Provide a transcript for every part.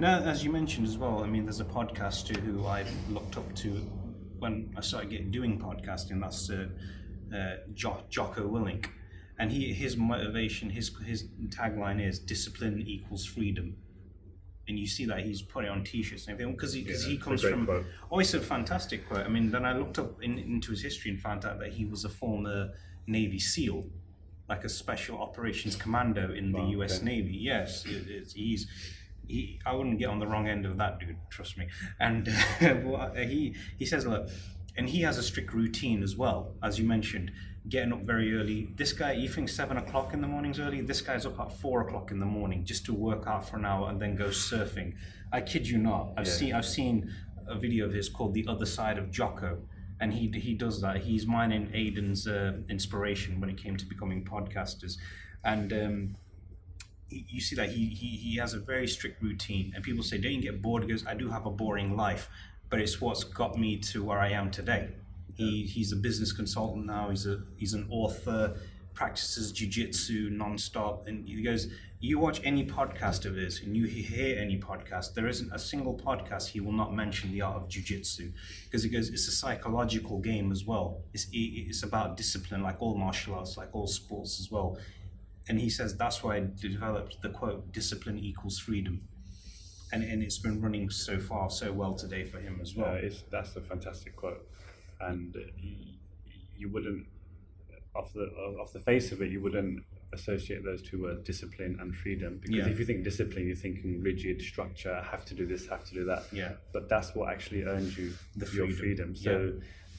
Now, as you mentioned as well, I mean, there's a podcaster who I looked up to when I started doing podcasting. That's Jocko Willink, and his motivation, his tagline is "Discipline equals freedom." And you see that he's put it on T-shirts and everything because he comes from. Quote. Oh, it's a fantastic quote. I mean, then I looked up into his history and found out that he was a former Navy SEAL, like a special operations commando in the U.S. Navy. Yes, I wouldn't get on the wrong end of that, dude. Trust me. And he says, look, and he has a strict routine as well, as you mentioned, getting up very early. This guy, you think 7 o'clock in the morning's early? This guy's up at 4 o'clock in the morning just to work out for an hour and then go surfing. I kid you not. I've seen a video of his called "The Other Side of Jocko," and he does that. He's mining Aiden's inspiration when it came to becoming podcasters, and. You see that he has a very strict routine, and people say, don't you get bored? He goes, I do have a boring life, but it's what's got me to where I am today. He's a business consultant now, he's an author, practices jiu-jitsu non-stop, and he goes, you watch any podcast of his and you hear any podcast, there isn't a single podcast he will not mention the art of jiu-jitsu, because he goes, it's a psychological game as well. It's about discipline, like all martial arts, like all sports as well. And he says that's why I developed the quote, discipline equals freedom. And it's been running so far so well today for him as well. That's a fantastic quote. And you wouldn't, off the face of it, you wouldn't associate those two words, discipline and freedom. Because if you think discipline, you're thinking rigid structure, have to do this, have to do that. Yeah. But that's what actually earns you your freedom. So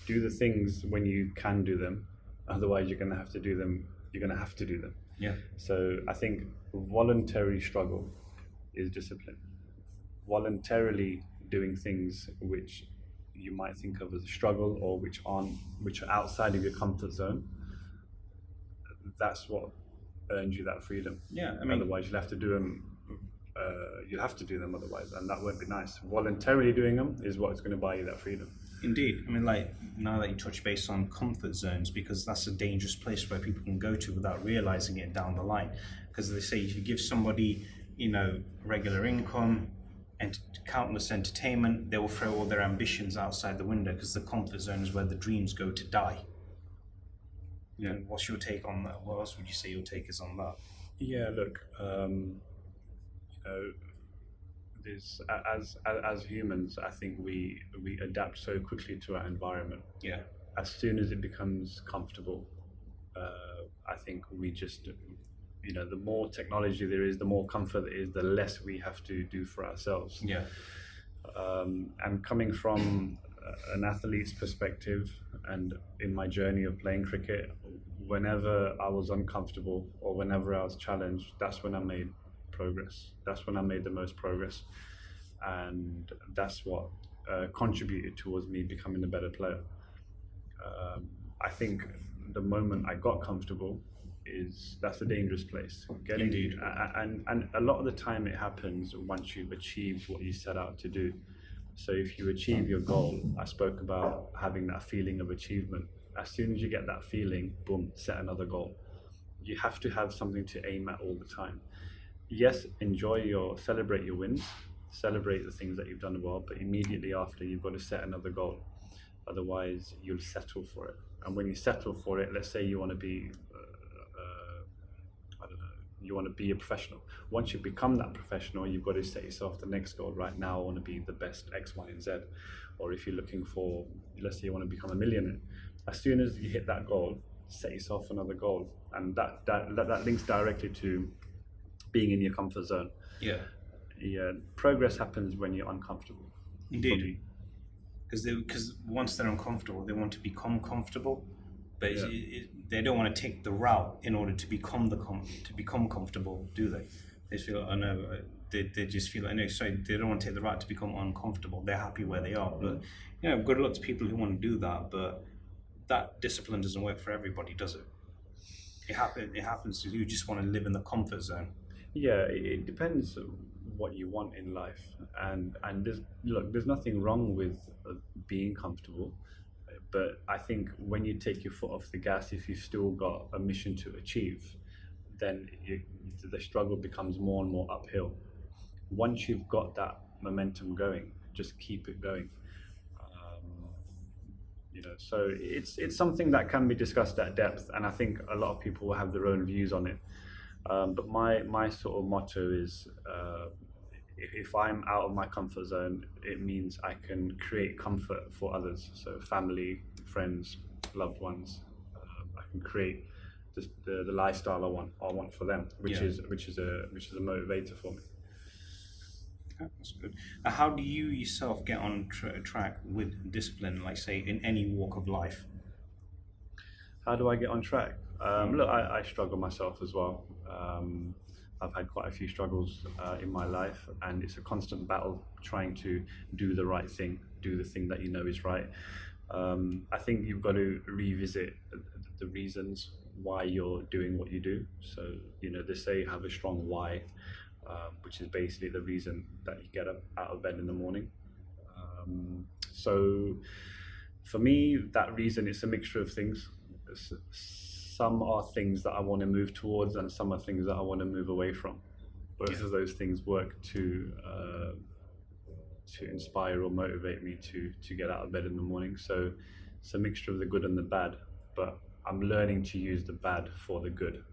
do the things when you can do them. Otherwise, you're going to have to do them. You're going to have to do them. Yeah. So I think voluntary struggle is discipline. Voluntarily doing things which you might think of as a struggle or which are outside of your comfort zone, that's what earns you that freedom. Yeah, I mean, otherwise you'll have to do them. You'll have to do them otherwise, and that won't be nice. Voluntarily doing them is what's going to buy you that freedom. Indeed. I mean, like, now that you touch base on comfort zones, because that's a dangerous place where people can go to without realizing it down the line. Because they say if you give somebody, regular income and countless entertainment, they will throw all their ambitions outside the window, because the comfort zone is where the dreams go to die. Yeah. And what's your take on that? What else would you say your take is on that? Yeah, look, there's, as humans, I think we adapt so quickly to our environment. Yeah. As soon as it becomes comfortable, I think we just, the more technology there is, the more comfort there is, the less we have to do for ourselves. Yeah. And coming from an athlete's perspective, and in my journey of playing cricket, whenever I was uncomfortable or whenever I was challenged, that's when I made progress. That's when I made the most progress, and that's what contributed towards me becoming a better player. I think the moment I got comfortable, that's a dangerous place. Indeed. And a lot of the time it happens once you've achieved what you set out to do. So if you achieve your goal, I spoke about having that feeling of achievement. As soon as you get that feeling, boom, set another goal. You have to have something to aim at all the time. Yes, celebrate your wins, celebrate the things that you've done well, but immediately after, you've got to set another goal. Otherwise, you'll settle for it. And when you settle for it, let's say you want to be, you want to be a professional. Once you become that professional, you've got to set yourself the next goal. Right now, I want to be the best X, Y, and Z. Or if you're looking for, let's say you want to become a millionaire. As soon as you hit that goal, set yourself another goal. And that links directly to being in your comfort zone. Yeah. Yeah, progress happens when you're uncomfortable. Indeed. Because once they're uncomfortable, they want to become comfortable, but they don't want to take the route in order to become comfortable, do they? They just feel, they just feel like, no, sorry, they don't want to take the route to become uncomfortable. They're happy where they are. But, good luck to people who want to do that, but that discipline doesn't work for everybody, does it? It happens to you just want to live in the comfort zone. Yeah, it depends what you want in life, and there's nothing wrong with being comfortable, but I think when you take your foot off the gas, if you've still got a mission to achieve, then the struggle becomes more and more uphill. Once you've got that momentum going, just keep it going. So it's something that can be discussed at depth, and I think a lot of people will have their own views on it. But my sort of motto is, if I'm out of my comfort zone, it means I can create comfort for others. So family, friends, loved ones. I can create the lifestyle I want for them, which is a motivator for me. That's good. How do you yourself get on track with discipline, like say in any walk of life? How do I get on track? Look, I struggle myself as well. I've had quite a few struggles in my life, and it's a constant battle trying to do the right thing, do the thing that you know is right. I think you've got to revisit the reasons why you're doing what you do. So, they say have a strong why, which is basically the reason that you get up out of bed in the morning. So for me, that reason is a mixture of things. Some are things that I want to move towards, and some are things that I want to move away from. Both of those things work to inspire or motivate me to get out of bed in the morning. So it's a mixture of the good and the bad, but I'm learning to use the bad for the good.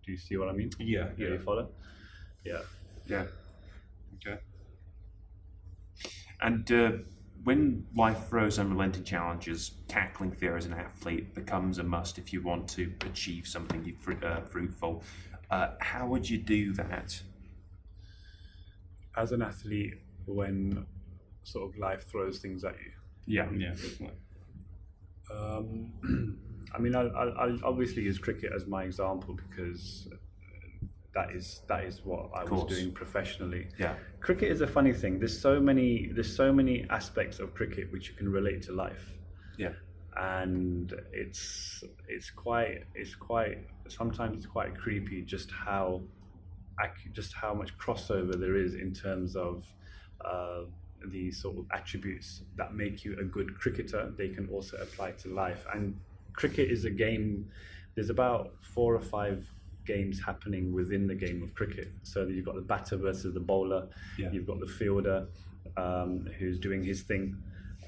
Do you see what I mean? Yeah. Do you follow? Yeah. Okay. And when life throws unrelenting challenges, tackling fear as an athlete becomes a must if you want to achieve something fruitful. How would you do that? As an athlete, when sort of life throws things at you. Yeah. I mean, I'll obviously use cricket as my example because that is what I was doing professionally. Yeah. Cricket is a funny thing. There's so many aspects of cricket which you can relate to life. Yeah. And it's quite sometimes it's quite creepy just how much crossover there is in terms of the sort of attributes that make you a good cricketer. They can also apply to life. And cricket is a game. There's about 4 or 5 games happening within the game of cricket. So you've got the batter versus the bowler. Yeah. You've got the fielder who's doing his thing.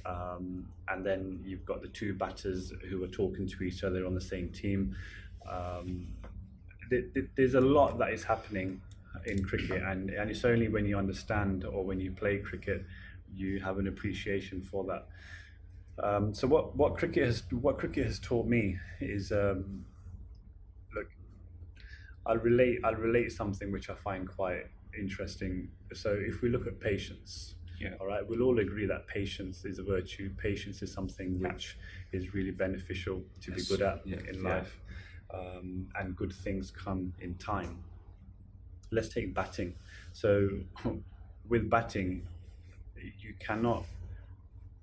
And then you've got the 2 batters who are talking to each other on the same team. There's a lot that is happening in cricket, and it's only when you understand or when you play cricket you have an appreciation for that. So what cricket has taught me is look, I'll relate something which I find quite interesting. So if we look at patience, all right, we'll all agree that patience is a virtue. Patience is something which is really beneficial to be good at in life, and good things come in time. Let's take batting. So with batting, you cannot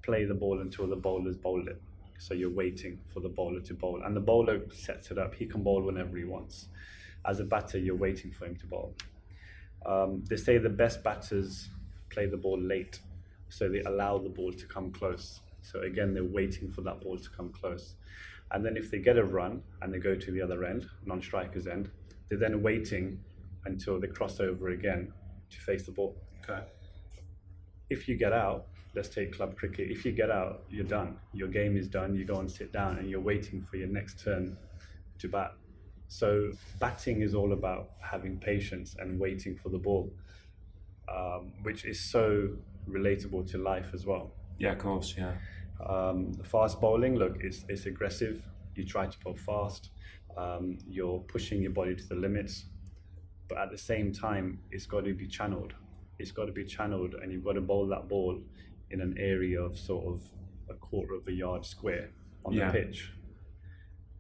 play the ball until the bowler's bowled it. So you're waiting for the bowler to bowl, and the bowler sets it up. He can bowl whenever he wants. As a batter, you're waiting for him to bowl. They say the best batters play the ball late, so they allow the ball to come close. So again, they're waiting for that ball to come close. And then if they get a run and they go to the other end, non-striker's end, they're then waiting until they cross over again to face the ball. Okay. If you get out, let's take club cricket. If you get out, you're done. Your game is done. You go and sit down and you're waiting for your next turn to bat. So batting is all about having patience and waiting for the ball, which is so relatable to life as well. Yeah, of course, yeah. Fast bowling, look, it's aggressive. You try to bowl fast. You're pushing your body to the limits. but at the same time, it's got to be channeled. It's got to be channeled, and you've got to bowl that ball in an area of sort of a quarter of a yard square on the pitch.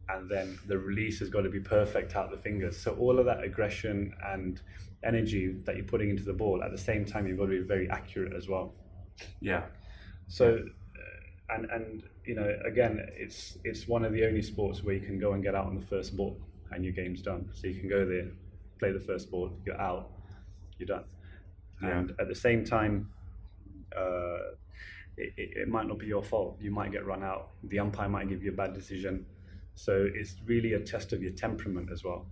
And then the release has got to be perfect out the fingers. So all of that aggression and energy that you're putting into the ball, at the same time, you've got to be very accurate as well. Yeah. So, and you know, again, it's one of the only sports where you can go and get out on the first ball and your game's done. So you can go there, play the first ball, you're out, you're done. Yeah. And at the same time, it might not be your fault. You might get run out. The umpire might give you a bad decision. So it's really a test of your temperament as well.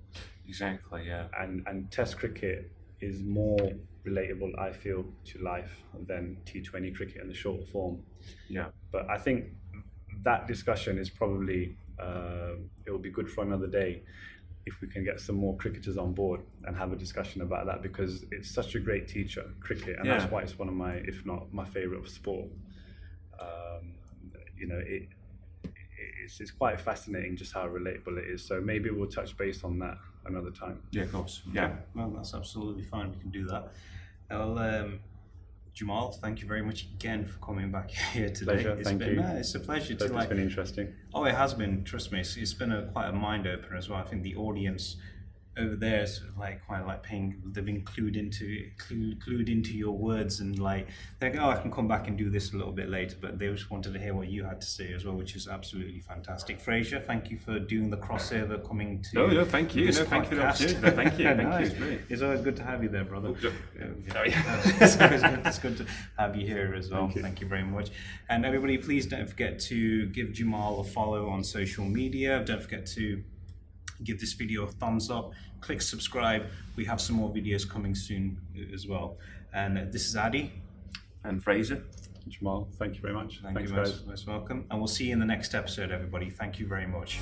Exactly, yeah. And Test cricket is more relatable, I feel, to life than T20 cricket in the shorter form. Yeah. But I think that discussion is probably, it will be good for another day if we can get some more cricketers on board and have a discussion about that, because it's such a great teacher, cricket, and that's why it's one of my, if not my favourite sport. You know, it's quite fascinating just how relatable it is. So maybe we'll touch base on that another time. Yeah, of course. Yeah. Well, that's absolutely fine. We can do that. Well, Gemaal, thank you very much again for coming back here today. Pleasure. Thank you. It's a pleasure to It's been interesting. Oh, it has been. Trust me, it's been quite a mind opener as well. I think the audience over there is they've been clued into your words, and like they go, I can come back and do this a little bit later, but they just wanted to hear what you had to say as well, which is absolutely fantastic. Frazer, thank you for doing the crossover, coming to No, thank you. this Thank you for the podcast. opportunity. No, thank you. Thank you. It's brilliant. It's always good to have you there, brother. yeah. It's good to have you here as well. Thank you very much. And everybody, please don't forget to give Gemaal a follow on social media. Don't forget to give this video a thumbs up, click subscribe. We have some more videos coming soon as well. And this is Addy. And Frazer. Gemaal, thank you very much. Thank Thanks, you, guys. most welcome. And we'll see you in the next episode, everybody. Thank you very much.